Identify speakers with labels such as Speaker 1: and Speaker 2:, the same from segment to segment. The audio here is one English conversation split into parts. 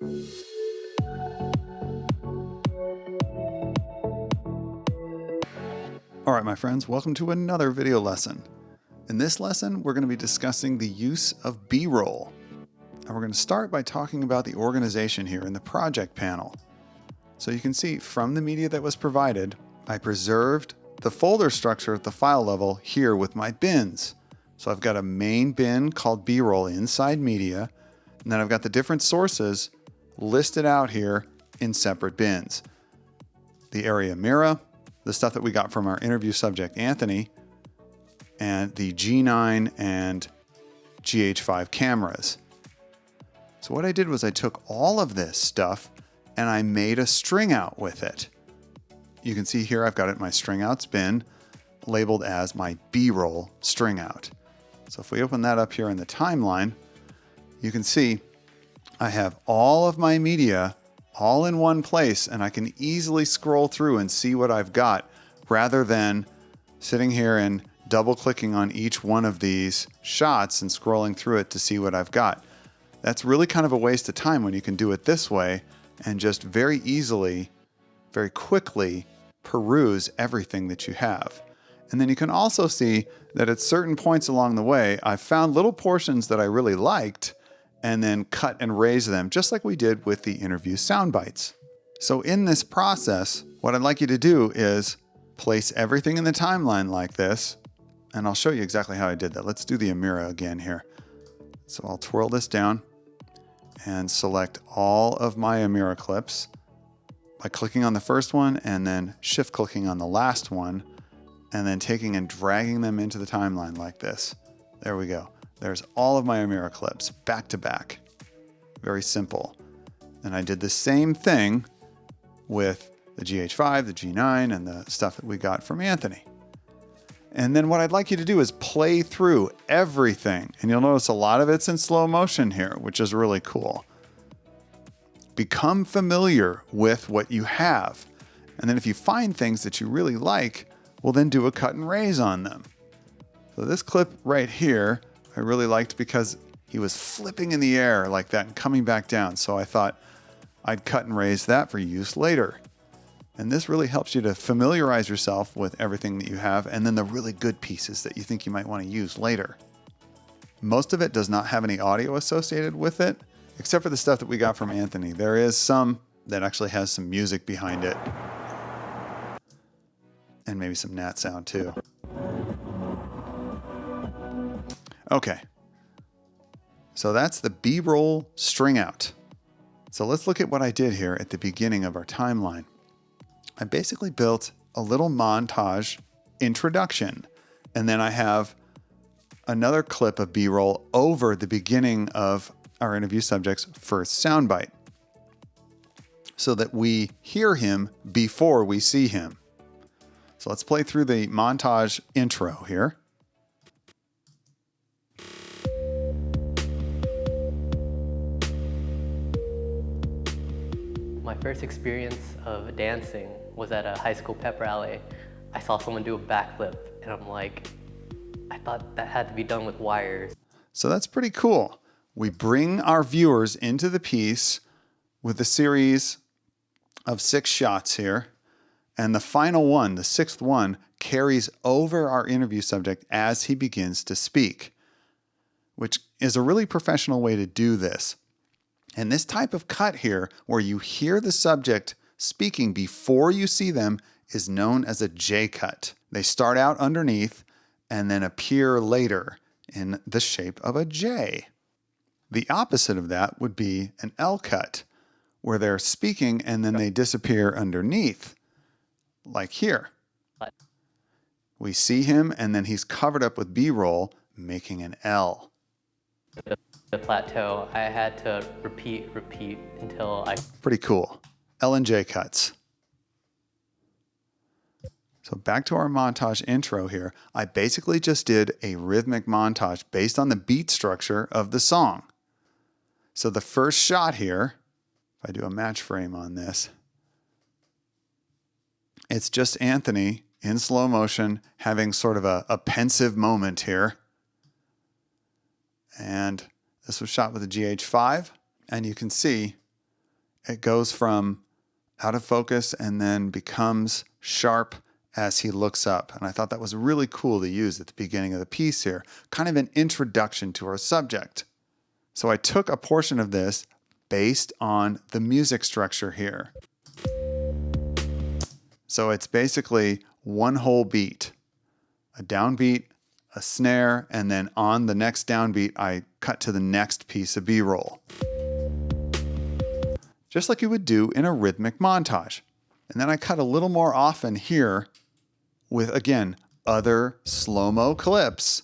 Speaker 1: All right, my friends, welcome to another video lesson. In this lesson, we're going to be discussing the use of B-roll. And we're going to start by talking about the organization here in the project panel. So you can see from the media that was provided, I preserved the folder structure at the file level here with my bins. So I've got a main bin called B-roll inside media, and then I've got the different sources listed out here in separate bins. The area Mira, the stuff that we got from our interview subject, Anthony, and the G9 and GH5 cameras. So what I did was I took all of this stuff and I made a string out with it. You can see here I've got it in my string outs bin labeled as my B-roll string out. So if we open that up here in the timeline, you can see I have all of my media all in one place, and I can easily scroll through and see what I've got rather than sitting here and double clicking on each one of these shots and scrolling through it to see what I've got. That's really kind of a waste of time when you can do it this way and just very easily, very quickly peruse everything that you have. And then you can also see that at certain points along the way, I've found little portions that I really liked and then cut and raise them, just like we did with the interview sound bites. So in this process, what I'd like you to do is place everything in the timeline like this, and I'll show you exactly how I did that. Let's do the Amira again here. So I'll twirl this down and select all of my Amira clips by clicking on the first one and then shift clicking on the last one, and then taking and dragging them into the timeline like this. There we go. There's all of my Amira clips back to back. Very simple. And I did the same thing with the GH5, the G9, and the stuff that we got from Anthony. And then what I'd like you to do is play through everything. And you'll notice a lot of it's in slow motion here, which is really cool. Become familiar with what you have. And then if you find things that you really like, well, then do a cut and raise on them. So this clip right here, I really liked because he was flipping in the air like that and coming back down. So I thought I'd cut and raise that for use later. And this really helps you to familiarize yourself with everything that you have and then the really good pieces that you think you might want to use later. Most of it does not have any audio associated with it, except for the stuff that we got from Anthony. There is some that actually has some music behind it. And maybe some Nat sound too. Okay, so that's the B-roll string out. So let's look at what I did here at the beginning of our timeline. I basically built a little montage introduction, and then I have another clip of B-roll over the beginning of our interview subject's first soundbite, so that we hear him before we see him. So let's play through the montage intro here.
Speaker 2: My first experience of dancing was at a high school pep rally. I saw someone do a backflip, and I'm like, I thought that had to be done with wires.
Speaker 1: So that's pretty cool. We bring our viewers into the piece with a series of 6 shots here. And the final one, the 6th one, carries over our interview subject as he begins to speak, which is a really professional way to do this. And this type of cut here, where you hear the subject speaking before you see them, is known as a J cut. They start out underneath and then appear later in the shape of a J. The opposite of that would be an L cut, where they're speaking and then they disappear underneath, like here. We see him and then he's covered up with B-roll, making an L.
Speaker 2: The plateau, I had to repeat until I...
Speaker 1: Pretty cool. L and J cuts. So back to our montage intro here. I basically just did a rhythmic montage based on the beat structure of the song. So the first shot here, if I do a match frame on this, it's just Anthony in slow motion having sort of a pensive moment here. And this was shot with a GH5, and you can see it goes from out of focus and then becomes sharp as he looks up. And I thought that was really cool to use at the beginning of the piece here, kind of an introduction to our subject. So I took a portion of this based on the music structure here. So it's basically one whole beat, a downbeat, a snare, and then on the next downbeat, I cut to the next piece of B-roll. Just like you would do in a rhythmic montage. And then I cut a little more often here with, again, other slow-mo clips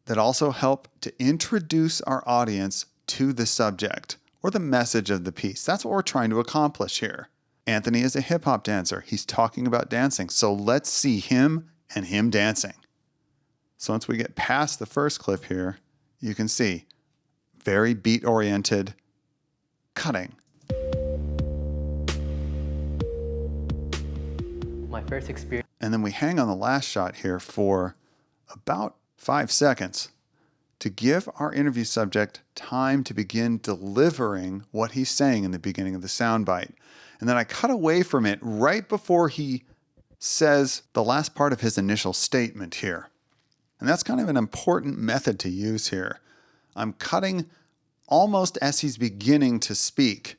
Speaker 1: that also help to introduce our audience to the subject or the message of the piece. That's what we're trying to accomplish here. Anthony is a hip-hop dancer. He's talking about dancing. So let's see him and him dancing. So once we get past the first clip here, you can see very beat-oriented cutting.
Speaker 2: My first experience.
Speaker 1: And then we hang on the last shot here for about 5 seconds to give our interview subject time to begin delivering what he's saying in the beginning of the soundbite. And then I cut away from it right before he says the last part of his initial statement here. And that's kind of an important method to use here. I'm cutting almost as he's beginning to speak.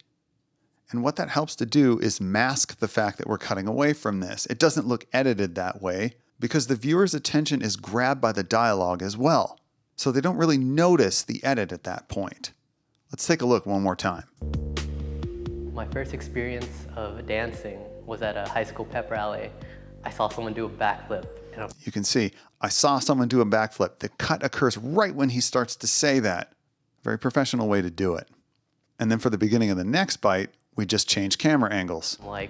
Speaker 1: And what that helps to do is mask the fact that we're cutting away from this. It doesn't look edited that way because the viewer's attention is grabbed by the dialogue as well. So they don't really notice the edit at that point. Let's take a look one more time.
Speaker 2: My first experience of dancing was at a high school pep rally. I saw someone do a backflip.
Speaker 1: You can see, I saw someone do a backflip. The cut occurs right when he starts to say that. Very professional way to do it. And then for the beginning of the next bite, we just change camera angles.
Speaker 2: I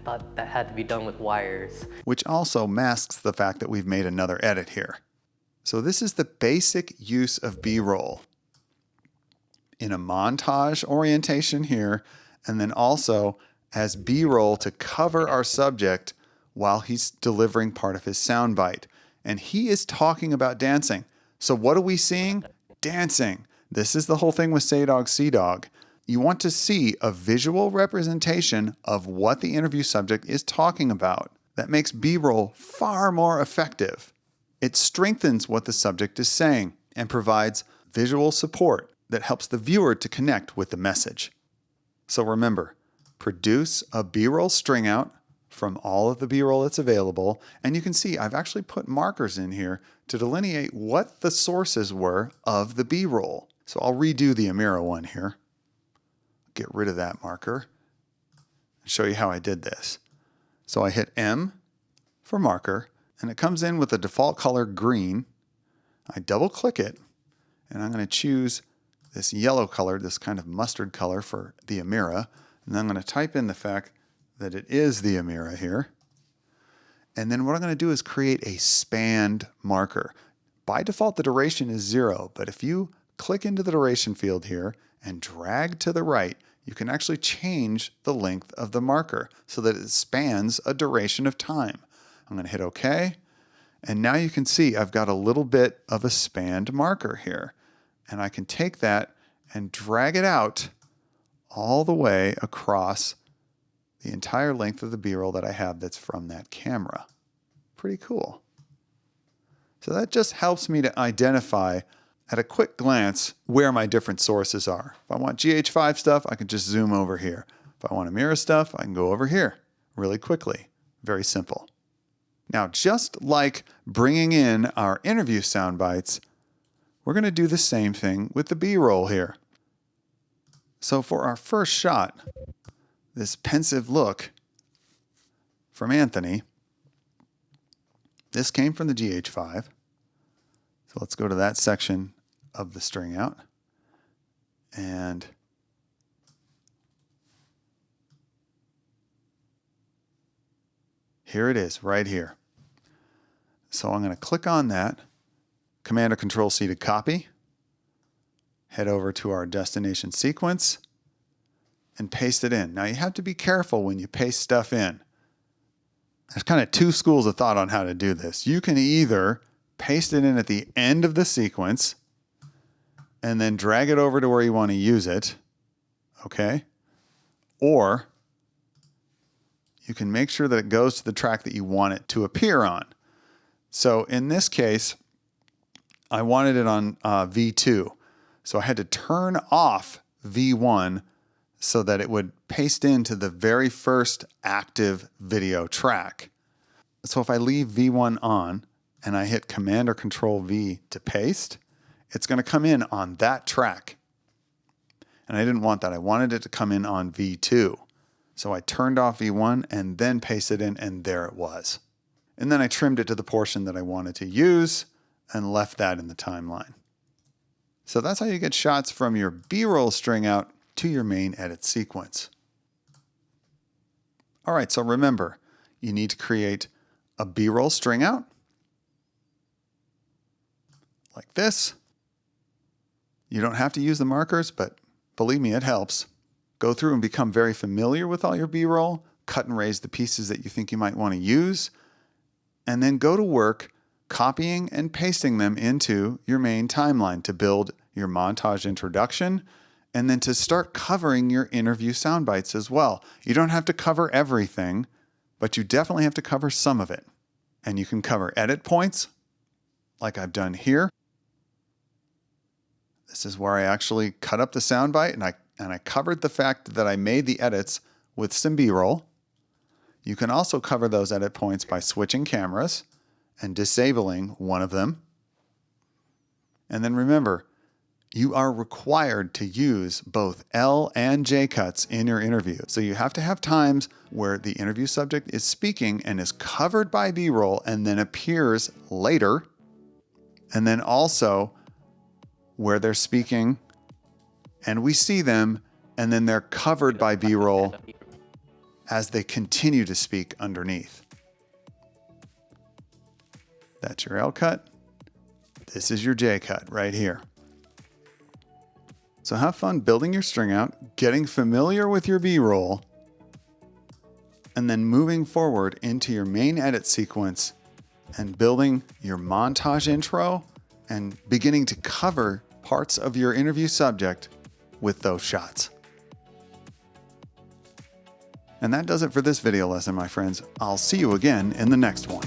Speaker 2: thought that had to be done with wires.
Speaker 1: Which also masks the fact that we've made another edit here. So this is the basic use of B-roll in a montage orientation here, and then also as B-roll to cover our subject while he's delivering part of his soundbite. And he is talking about dancing. So what are we seeing? Dancing. This is the whole thing with Say Dog, See Dog. You want to see a visual representation of what the interview subject is talking about. That makes B-roll far more effective. It strengthens what the subject is saying and provides visual support that helps the viewer to connect with the message. So remember, produce a B-roll string out from all of the B-roll that's available. And you can see I've actually put markers in here to delineate what the sources were of the B-roll. So I'll redo the Amira one here. Get rid of that marker and show you how I did this. So I hit M for marker, and it comes in with the default color green. I double click it, and I'm going to choose this yellow color, this kind of mustard color for the Amira. And then I'm going to type in the fact that it is the Amira here. And then what I'm going to do is create a spanned marker. By default, the duration is 0, but if you click into the duration field here and drag to the right, you can actually change the length of the marker so that it spans a duration of time. I'm going to hit OK. And now you can see I've got a little bit of a spanned marker here. And I can take that and drag it out all the way across the entire length of the B-roll that I have that's from that camera. Pretty cool. So that just helps me to identify at a quick glance where my different sources are. If I want GH5 stuff, I can just zoom over here. If I want Amira stuff, I can go over here really quickly. Very simple. Now, just like bringing in our interview sound bites, we're going to do the same thing with the B-roll here. So for our first shot, this pensive look from Anthony, this came from the GH5. So let's go to that section of the string out. And here it is, right here. So I'm going to click on that, Command or Control C to copy, head over to our destination sequence, and paste it in. Now you have to be careful when you paste stuff in. There's kind of two schools of thought on how to do this. You can either paste it in at the end of the sequence and then drag it over to where you want to use it. Okay? or you can make sure that it goes to the track that you want it to appear on. So in this case, I wanted it on V2. So I had to turn off V1 so that it would paste into the very first active video track. So if I leave V1 on and I hit Command or Control V to paste, it's going to come in on that track. And I didn't want that. I wanted it to come in on V2. So I turned off V1 and then pasted in, and there it was. And then I trimmed it to the portion that I wanted to use and left that in the timeline. So that's how you get shots from your B-roll string out to your main edit sequence. All right, so remember, you need to create a B-roll string out like this. You don't have to use the markers, but believe me, it helps. Go through and become very familiar with all your B-roll, cut and raise the pieces that you think you might want to use, and then go to work copying and pasting them into your main timeline to build your montage introduction and then to start covering your interview sound bites as well. You don't have to cover everything, but you definitely have to cover some of it. And you can cover edit points like I've done here. This is where I actually cut up the soundbite and I covered the fact that I made the edits with some B-roll. You can also cover those edit points by switching cameras and disabling one of them. And then remember, you are required to use both L and J cuts in your interview. So you have to have times where the interview subject is speaking and is covered by B-roll and then appears later. And then also where they're speaking and we see them and then they're covered by B-roll as they continue to speak underneath. That's your L cut. This is your J cut right here. So have fun building your string out, getting familiar with your B-roll, and then moving forward into your main edit sequence and building your montage intro and beginning to cover parts of your interview subject with those shots. And that does it for this video lesson, my friends. I'll see you again in the next one.